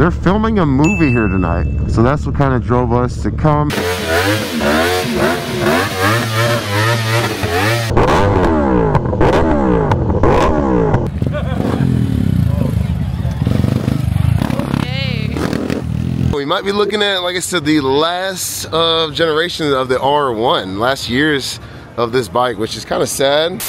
they're filming a movie here tonight. So that's what kind of drove us to come. We might be looking at, like I said, the last generation of the R1, last years of this bike, which is kind of sad.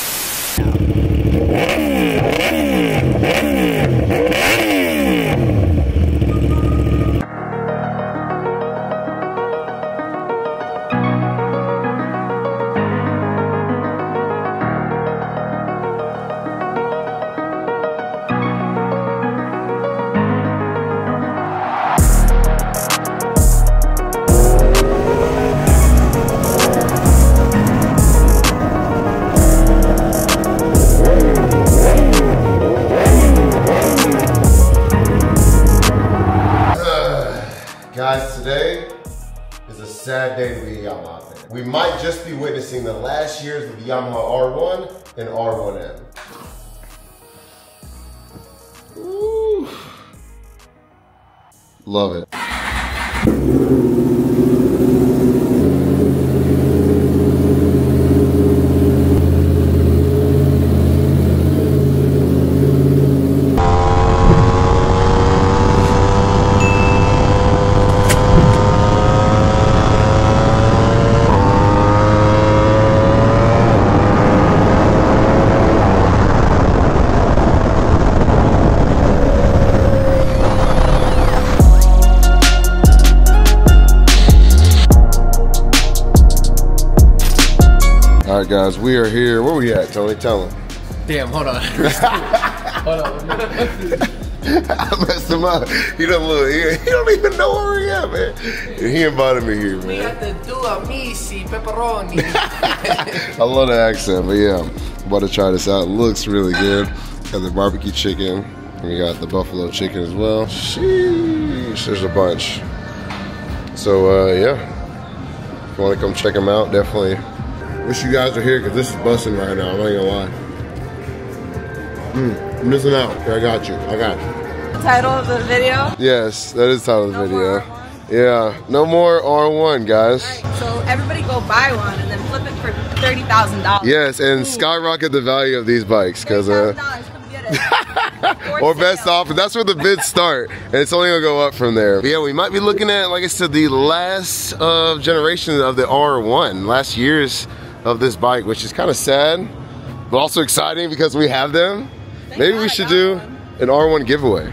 Guys, today is a sad day to be a Yamaha fan. We might just be witnessing the last years of the Yamaha R1 and R1M. Ooh. Love it. All right, guys, we are here. Where we at, Tony? Tell him. Damn, hold on. Hold on. I messed him up. He don't even know where we at, man. He invited me here, man. We got the due amici pepperoni. I love the accent, but yeah, I'm about to try this out. It looks really good. Got the barbecue chicken. And we got the buffalo chicken as well. Sheesh, there's a bunch. So, yeah. If you want to come check them out, definitely. Wish you guys were here because this is busting right now. I'm not gonna lie. I'm missing out. Here, I got you. I got you. The title of the video? Yes, that is the title of the video. More R1? Yeah, no more R1, guys. Right, so everybody go buy one and then flip it for $30,000. Yes, and skyrocket the value of these bikes because $30,000. Come get it. or best offer. That's where the bids start, and it's only gonna go up from there. But yeah, we might be looking at, like I said, the last generation of the R1, last years of this bike, which is kind of sad, but also exciting because we have them. Maybe we should do an R1 giveaway.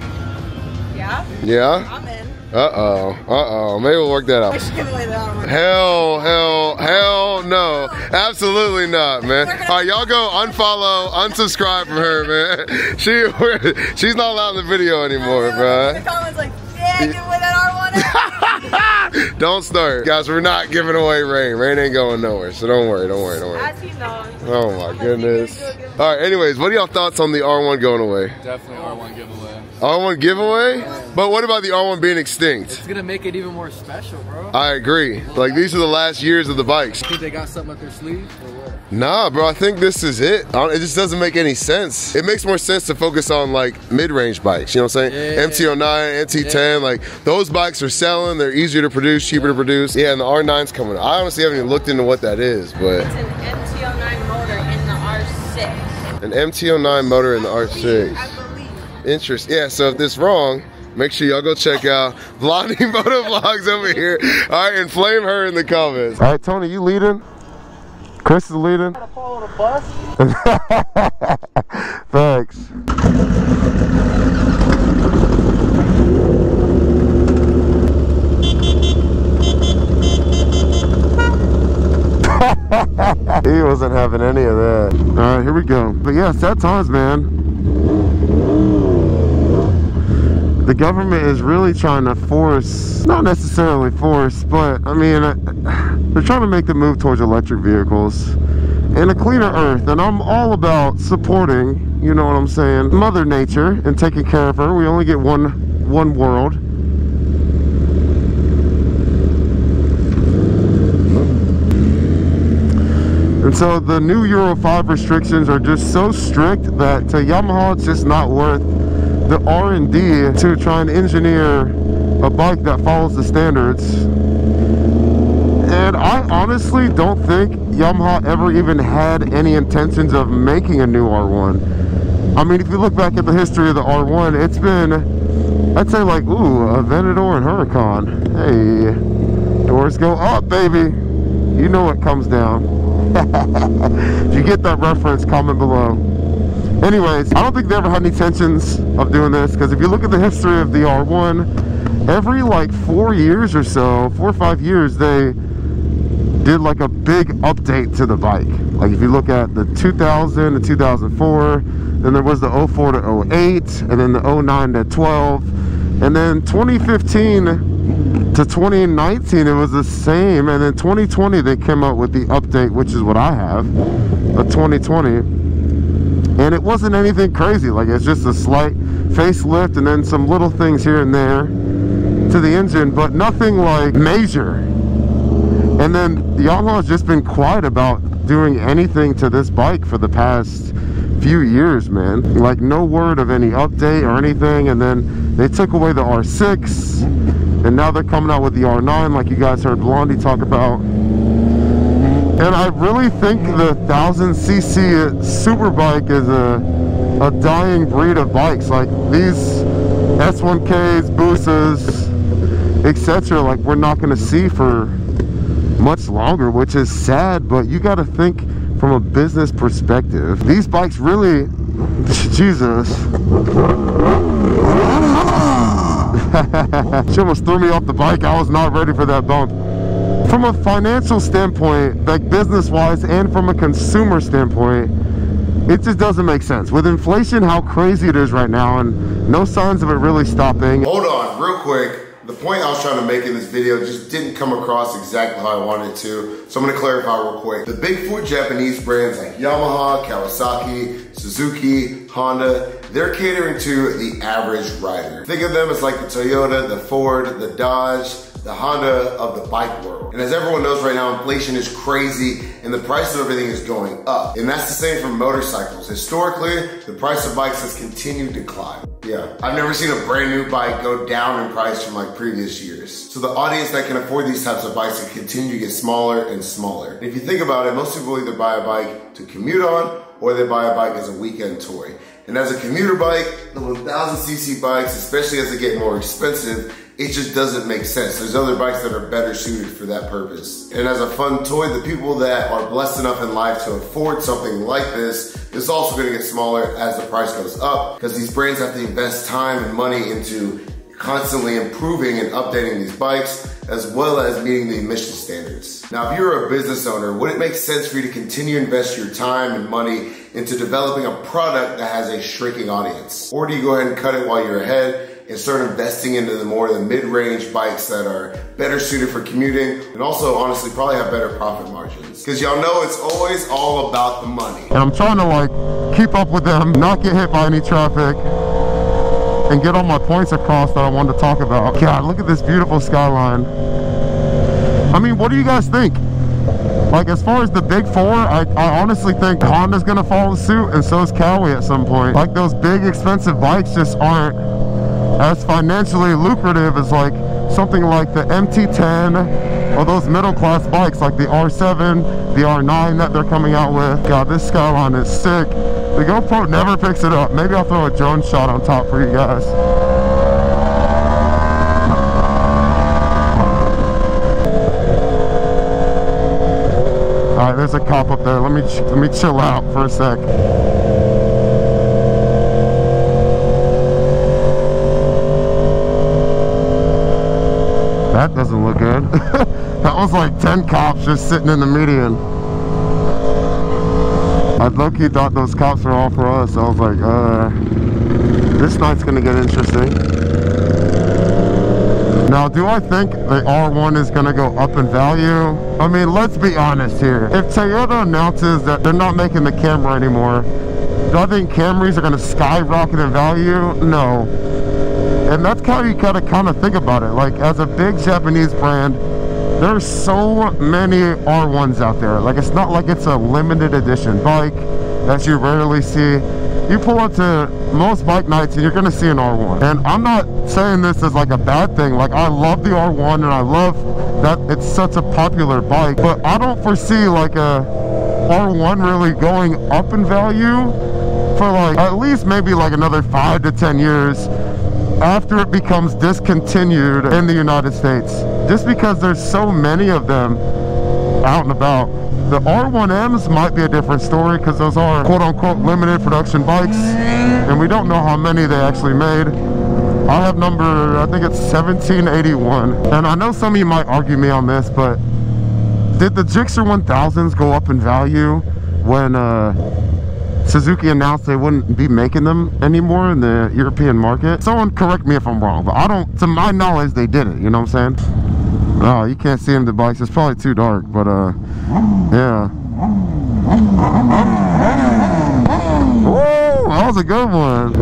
Yeah? Yeah? I'm in. Uh-oh. Maybe we'll work that out. I should give away the R1. Hell no. Absolutely not, man. All right, y'all go unfollow, unsubscribe from her, man. She's not allowed in the video anymore, bro. The comments like, yeah, give away that R1. Don't start. Guys, we're not giving away Rain. Rain ain't going nowhere, so don't worry. As he knows. Oh my goodness. All right, anyways, what are y'all thoughts on the R1 going away? Definitely R1 giveaway. R1 giveaway? But what about the R1 being extinct? It's gonna make it even more special, bro. I agree. Like, these are the last years of the bikes. You think they got something up their sleeve or what? Nah, bro, I think this is it. It just doesn't make any sense. It makes more sense to focus on like mid-range bikes, you know what I'm saying? Yeah. MT09, MT10, like those bikes are selling, they're easier to produce, cheaper to produce. Yeah, and the R9's coming. I honestly haven't even looked into what that is, but. It's an MT09 motor in the R6. An MT09 motor in the R6. I believe. Interesting. Yeah, so if this is wrong, make sure y'all go check out Blondie Moto Vlogs over here. All right, and flame her in the comments. All right, Tony, you leading? Chris is leading. Gotta follow the bus. Thanks. He wasn't having any of that. All right, here we go. But yeah, sad times, man. The government is really trying to force, not necessarily force, but I mean, they're trying to make the move towards electric vehicles and a cleaner earth. And I'm all about supporting, you know what I'm saying, Mother Nature and taking care of her. We only get one world. And so the new Euro 5 restrictions are just so strict that to Yamaha it's just not worth the R&D to try and engineer a bike that follows the standards. And I honestly don't think Yamaha ever even had any intentions of making a new R1. I mean, if you look back at the history of the R1, it's been, I'd say like, ooh, a Aventador and Huracan. Hey, doors go up, baby. You know what comes down. If you get that reference, comment below. Anyways, I don't think they ever had any intentions of doing this, because if you look at the history of the R1, every like 4 years or so, 4 or 5 years, they did like a big update to the bike. Like if you look at the 2000 to 2004, then there was the 04 to 08, and then the 09 to 12, and then 2015 to 2019 it was the same, and then 2020 they came out with the update, which is what I have, a 2020, and it wasn't anything crazy. Like it's just a slight facelift and then some little things here and there to the engine, but nothing like major. And then Yamaha has just been quiet about doing anything to this bike for the past few years, man. Like no word of any update or anything. And then they took away the R6, and now they're coming out with the R9, like you guys heard Blondie talk about. And I really think the 1000cc superbike is a dying breed of bikes. Like these S1Ks, Busas, etc., like we're not going to see for much longer, which is sad. But you got to think from a business perspective, these bikes really, Jesus. She almost threw me off the bike. I was not ready for that bump. From a financial standpoint, like business wise, and from a consumer standpoint, it just doesn't make sense. With inflation, how crazy it is right now, and no signs of it really stopping. Hold on, real quick. The point I was trying to make in this video just didn't come across exactly how I wanted it to, so I'm going to clarify real quick. The big four Japanese brands like Yamaha, Kawasaki, Suzuki, Honda, they're catering to the average rider. Think of them as like the Toyota, the Ford, the Dodge, the Honda of the bike world. And as everyone knows right now, inflation is crazy and the price of everything is going up. And that's the same for motorcycles. Historically, the price of bikes has continued to climb. Yeah, I've never seen a brand new bike go down in price from like previous years. So the audience that can afford these types of bikes will continue to get smaller and smaller. And if you think about it, most people either buy a bike to commute on, or they buy a bike as a weekend toy. And as a commuter bike, the 1000cc bikes, especially as they get more expensive, it just doesn't make sense. There's other bikes that are better suited for that purpose. And as a fun toy, the people that are blessed enough in life to afford something like this, it's also gonna get smaller as the price goes up, because these brands have to invest time and money into constantly improving and updating these bikes, as well as meeting the emission standards. Now, if you're a business owner, would it make sense for you to continue to invest your time and money into developing a product that has a shrinking audience? Or do you go ahead and cut it while you're ahead and start investing into the mid-range bikes that are better suited for commuting, and also honestly probably have better profit margins? Because y'all know it's always all about the money. And I'm trying to like keep up with them, not get hit by any traffic, and get all my points across that I wanted to talk about. God, look at this beautiful skyline. I mean, what do you guys think? Like, as far as the big four, I honestly think Honda's gonna follow suit, and so is Kawi at some point. Like, those big expensive bikes just aren't as financially lucrative as like something like the MT10 or those middle class bikes like the R7, the R9 that they're coming out with. God, this skyline is sick. The GoPro never picks it up. Maybe I'll throw a drone shot on top for you guys. All right, there's a cop up there. Let me chill out for a sec. That doesn't look good. That was like 10 cops just sitting in the median. I low-key thought those cops were all for us. I was like, this night's gonna get interesting. Now, do I think the R1 is gonna go up in value? I mean, let's be honest here. If Toyota announces that they're not making the Camry anymore, do I think Camrys are gonna skyrocket in value? No. And that's how you gotta kind of think about it. Like, as a big Japanese brand, there's so many R1s out there. Like, it's not like it's a limited edition bike that you rarely see. you pull up to most bike nights and you're gonna see an R1. And I'm not saying this as like a bad thing. Like, I love the R1 and I love that it's such a popular bike, but I don't foresee like a R1 really going up in value for like at least maybe like another 5 to 10 years after it becomes discontinued in the United States, just because there's so many of them out and about. The R1Ms might be a different story because those are quote-unquote limited production bikes and we don't know how many they actually made. I have number, I think it's 1781, and I know some of you might argue me on this, but did the Gixxer 1000s go up in value when Suzuki announced they wouldn't be making them anymore in the European market? Someone correct me if I'm wrong, but I don't, to my knowledge, they didn't, you know what I'm saying? Oh, you can't see them, the bikes, it's probably too dark, but yeah. Whoa, that was a good one.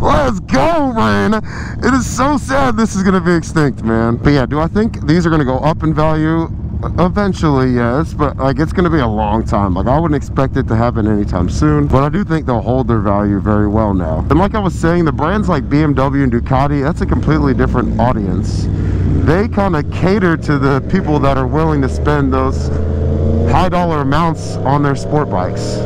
Let's go, man. It is so sad this is gonna be extinct, man. But yeah, do I think these are gonna go up in value? Eventually, yes, but like it's gonna be a long time. Like, I wouldn't expect it to happen anytime soon, but I do think they'll hold their value very well now. And like I was saying, the brands like BMW and Ducati, that's a completely different audience. They kind of cater to the people that are willing to spend those high dollar amounts on their sport bikes,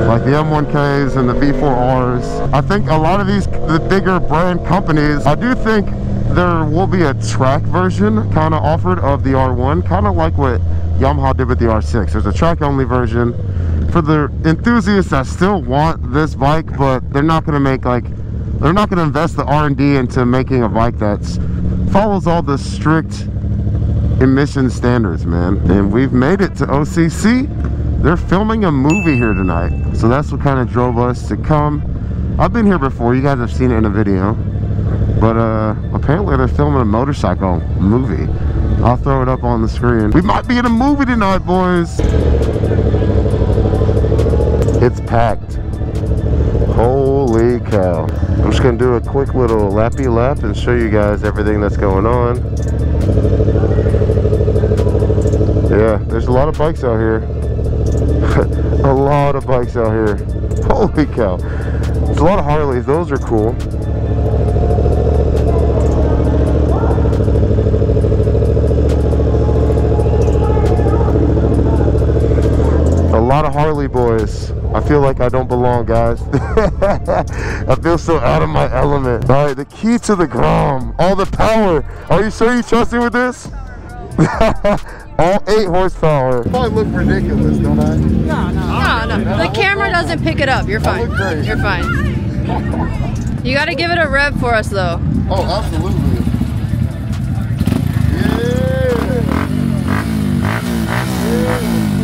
like the M1Ks and the V4Rs. I think a lot of these, the bigger brand companies, I do think there will be a track version kind of offered of the R1, kind of like what Yamaha did with the R6. There's a track only version for the enthusiasts that still want this bike, but they're not going to make like, they're not going to invest the R&D into making a bike that's follows all the strict emission standards, man. And we've made it to OCC. They're filming a movie here tonight, so that's what kind of drove us to come. I've been here before, you guys have seen it in a video, but apparently they're filming a motorcycle movie. I'll throw it up on the screen. We might be in a movie tonight, boys. It's packed. Holy cow. I'm just gonna do a quick little lappy lap and show you guys everything that's going on. Yeah, there's a lot of bikes out here. A lot of bikes out here. Holy cow. There's a lot of Harleys. Those are cool. A lot of Harley boys. I feel like I don't belong, guys. I feel so out of my element. All right, the key to the Grom. All the power. Are you sure you trust me with this? All 8 horsepower. I probably look ridiculous, don't I? No. The camera doesn't pick it up. You're fine. You're fine. You gotta give it a rev for us, though. Oh, absolutely.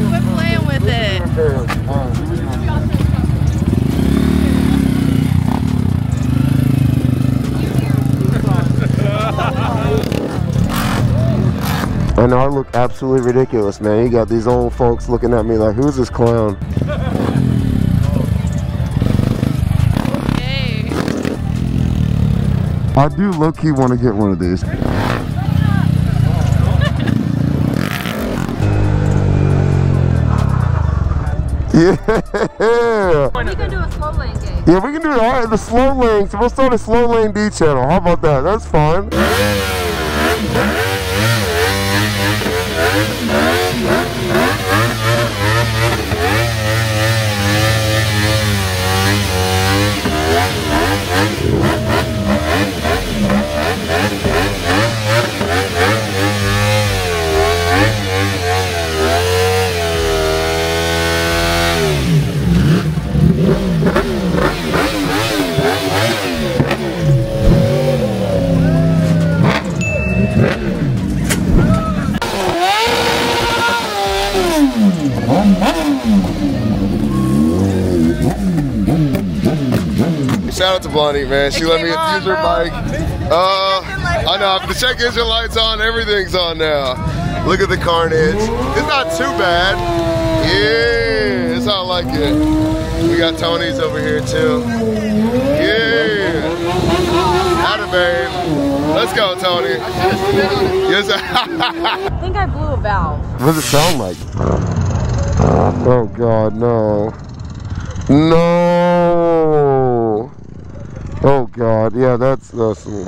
Quit playing with it. I know I look absolutely ridiculous, man. You got these old folks looking at me like, who's this clown? Okay. I do low-key want to get one of these. Yeah. We can do a slow lane game. Yeah, we can do it. All right, the slow lanes. We'll start a slow lane D channel. How about that? That's fun. Shout out to Blondie, man. She let me use her bike. I know, the check engine light's on, everything's on now. Look at the carnage. It's not too bad. Yeah, it's how I like it. We got Tony's over here too. Yeah. Atta babe. Let's go, Tony. Yes. I think I blew a valve. What does it sound like? Oh God, no. No. Oh God, yeah, that's me.